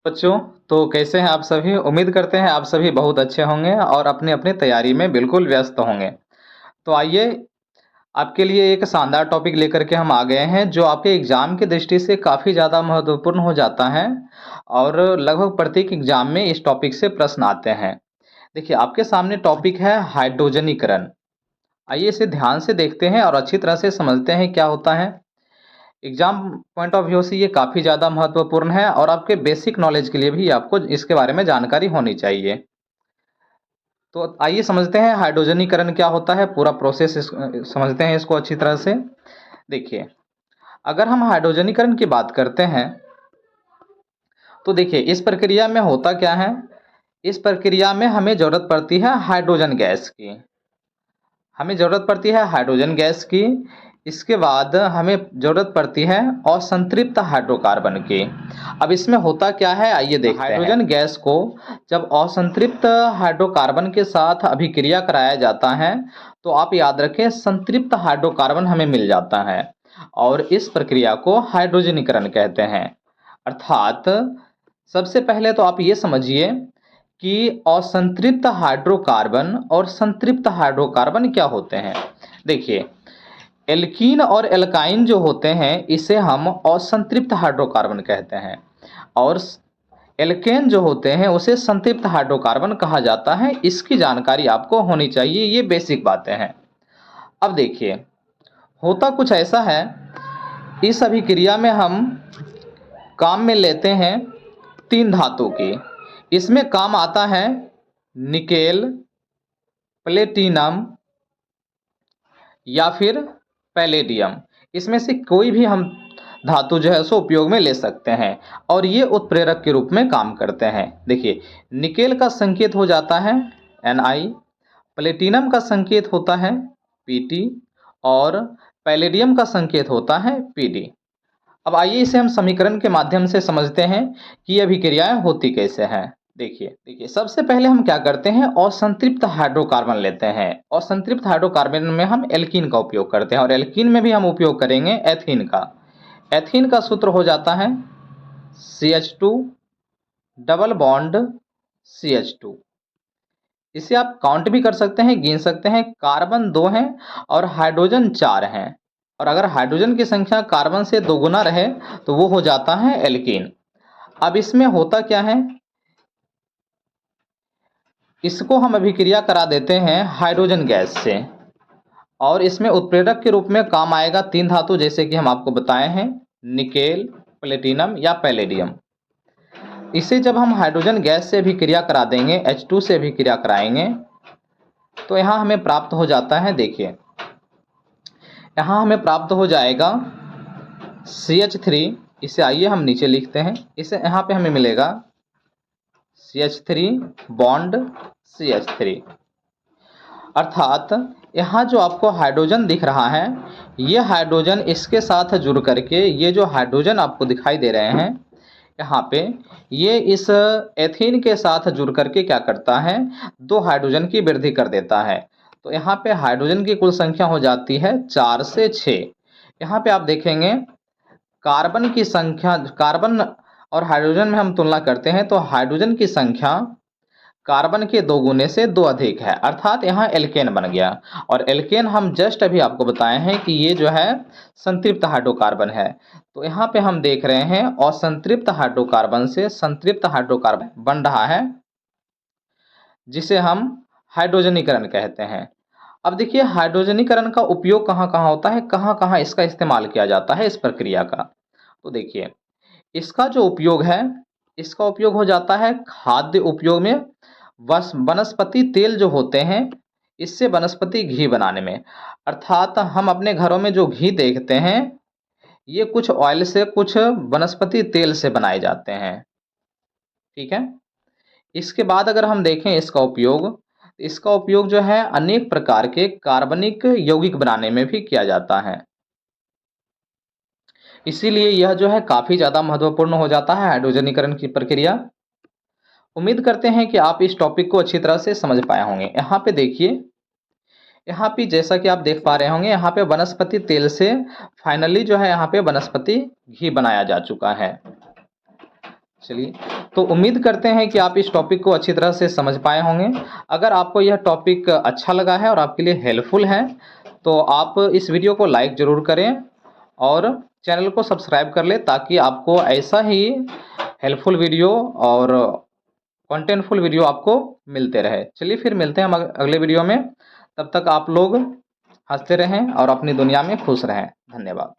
बच्चों, तो कैसे हैं आप सभी? उम्मीद करते हैं आप सभी बहुत अच्छे होंगे और अपनी अपनी तैयारी में बिल्कुल व्यस्त होंगे। तो आइए, आपके लिए एक शानदार टॉपिक लेकर के हम आ गए हैं जो आपके एग्जाम की दृष्टि से काफ़ी ज़्यादा महत्वपूर्ण हो जाता है और लगभग प्रत्येक एग्जाम में इस टॉपिक से प्रश्न आते हैं। देखिए, आपके सामने टॉपिक है हाइड्रोजनीकरण। आइए इसे ध्यान से देखते हैं और अच्छी तरह से समझते हैं क्या होता है। एग्जाम पॉइंट ऑफ व्यू से ये काफ़ी ज़्यादा महत्वपूर्ण है और आपके बेसिक नॉलेज के लिए भी आपको इसके बारे में जानकारी होनी चाहिए। तो आइए समझते हैं हाइड्रोजनीकरण क्या होता है, पूरा प्रोसेस समझते हैं इसको अच्छी तरह से। देखिए, अगर हम हाइड्रोजनीकरण की बात करते हैं तो देखिए इस प्रक्रिया में होता क्या है। इस प्रक्रिया में हमें ज़रूरत पड़ती है हाइड्रोजन गैस की। हमें ज़रूरत पड़ती है हाइड्रोजन गैस की। इसके बाद हमें ज़रूरत पड़ती है असंतृप्त हाइड्रोकार्बन की। अब इसमें होता क्या है, आइए देखते हैं। हाइड्रोजन गैस को जब असंतृप्त हाइड्रोकार्बन के साथ अभिक्रिया कराया जाता है तो आप याद रखें संतृप्त हाइड्रोकार्बन हमें मिल जाता है और इस प्रक्रिया को हाइड्रोजनीकरण कहते हैं। अर्थात सबसे पहले तो आप ये समझिए कि असंतृप्त हाइड्रोकार्बन और संतृप्त हाइड्रोकार्बन क्या होते हैं। देखिए, एल्कीन और एल्काइन जो होते हैं इसे हम असंतृप्त हाइड्रोकार्बन कहते हैं और एल्केन जो होते हैं उसे संतृप्त हाइड्रोकार्बन कहा जाता है। इसकी जानकारी आपको होनी चाहिए, ये बेसिक बातें हैं। अब देखिए, होता कुछ ऐसा है, इस अभिक्रिया में हम काम में लेते हैं तीन धातु की। इसमें काम आता है निकेल, प्लेटिनम या फिर पैलेडियम। इसमें से कोई भी हम धातु जो है सो उपयोग में ले सकते हैं और ये उत्प्रेरक के रूप में काम करते हैं। देखिए, निकेल का संकेत हो जाता है Na, प्लेटिनम का संकेत होता है Pt और पैलेडियम का संकेत होता है Pd। अब आइए इसे हम समीकरण के माध्यम से समझते हैं कि ये अभिक्रियाएं होती कैसे हैं। देखिए सबसे पहले हम क्या करते हैं, असंतृप्त हाइड्रोकार्बन लेते हैं। असंतृप्त हाइड्रोकार्बन में हम एल्कीन का उपयोग करते हैं और एल्कीन में भी हम उपयोग करेंगे एथीन का। एथीन का सूत्र हो जाता है CH2 डबल बॉन्ड CH2। इसे आप काउंट भी कर सकते हैं, गिन सकते हैं। कार्बन 2 हैं और हाइड्रोजन 4 हैं और अगर हाइड्रोजन की संख्या कार्बन से दोगुना रहे तो वो हो जाता है एल्कीन। अब इसमें होता क्या है, इसको हम अभिक्रिया करा देते हैं हाइड्रोजन गैस से और इसमें उत्प्रेरक के रूप में काम आएगा तीन धातु, जैसे कि हम आपको बताए हैं निकेल, प्लेटिनम या पैलेडियम। इसे जब हम हाइड्रोजन गैस से अभिक्रिया करा देंगे, H2 से अभिक्रिया कराएंगे तो यहाँ हमें प्राप्त हो जाता है। देखिए, यहाँ हमें प्राप्त हो जाएगा CH3। इसे आइए हम नीचे लिखते हैं। इसे यहाँ पे हमें मिलेगा CH3 बॉन्ड CH3। अर्थात यहाँ जो आपको हाइड्रोजन दिख रहा है, ये हाइड्रोजन इसके साथ जुड़ करके ये जो हाइड्रोजन आपको दिखाई दे रहे हैं यहाँ पे, ये इस एथीन के साथ जुड़ करके क्या करता है, दो हाइड्रोजन की वृद्धि कर देता है। तो यहाँ पे हाइड्रोजन की कुल संख्या हो जाती है 4 से 6। यहाँ पे आप देखेंगे कार्बन की संख्या, कार्बन और हाइड्रोजन में हम तुलना करते हैं तो हाइड्रोजन की संख्या कार्बन के 2 गुने से 2 अधिक है, अर्थात यहाँ एल्केन बन गया। और एल्केन हम जस्ट अभी आपको बताए हैं कि ये जो है संतृप्त हाइड्रोकार्बन है। तो यहाँ पे हम देख रहे हैं असंतृप्त हाइड्रोकार्बन से संतृप्त हाइड्रोकार्बन बन रहा है, जिसे हम हाइड्रोजनीकरण कहते हैं। अब देखिए, हाइड्रोजनीकरण का उपयोग कहाँ कहाँ होता है, कहाँ कहाँ इसका इस्तेमाल किया जाता है इस प्रक्रिया का। तो देखिए, इसका जो उपयोग है, इसका उपयोग हो जाता है खाद्य उपयोग में। वनस्पति तेल जो होते हैं, इससे वनस्पति घी बनाने में। अर्थात हम अपने घरों में जो घी देखते हैं, ये कुछ ऑयल से, कुछ वनस्पति तेल से बनाए जाते हैं। ठीक है। इसके बाद अगर हम देखें इसका उपयोग जो है अनेक प्रकार के कार्बनिक यौगिक बनाने में भी किया जाता है। इसीलिए यह जो है काफ़ी ज़्यादा महत्वपूर्ण हो जाता है हाइड्रोजनीकरण की प्रक्रिया। उम्मीद करते हैं कि आप इस टॉपिक को अच्छी तरह से समझ पाए होंगे। यहाँ पे देखिए, यहाँ पे जैसा कि आप देख पा रहे होंगे, यहाँ पे वनस्पति तेल से फाइनली जो है यहाँ पे वनस्पति घी बनाया जा चुका है। चलिए, तो उम्मीद करते हैं कि आप इस टॉपिक को अच्छी तरह से समझ पाए होंगे। अगर आपको यह टॉपिक अच्छा लगा है और आपके लिए हेल्पफुल है, तो आप इस वीडियो को लाइक ज़रूर करें और चैनल को सब्सक्राइब कर लें, ताकि आपको ऐसा ही हेल्पफुल वीडियो और कंटेंटफुल वीडियो आपको मिलते रहे। चलिए फिर मिलते हैं हम अगले वीडियो में। तब तक आप लोग हंसते रहें और अपनी दुनिया में खुश रहें। धन्यवाद।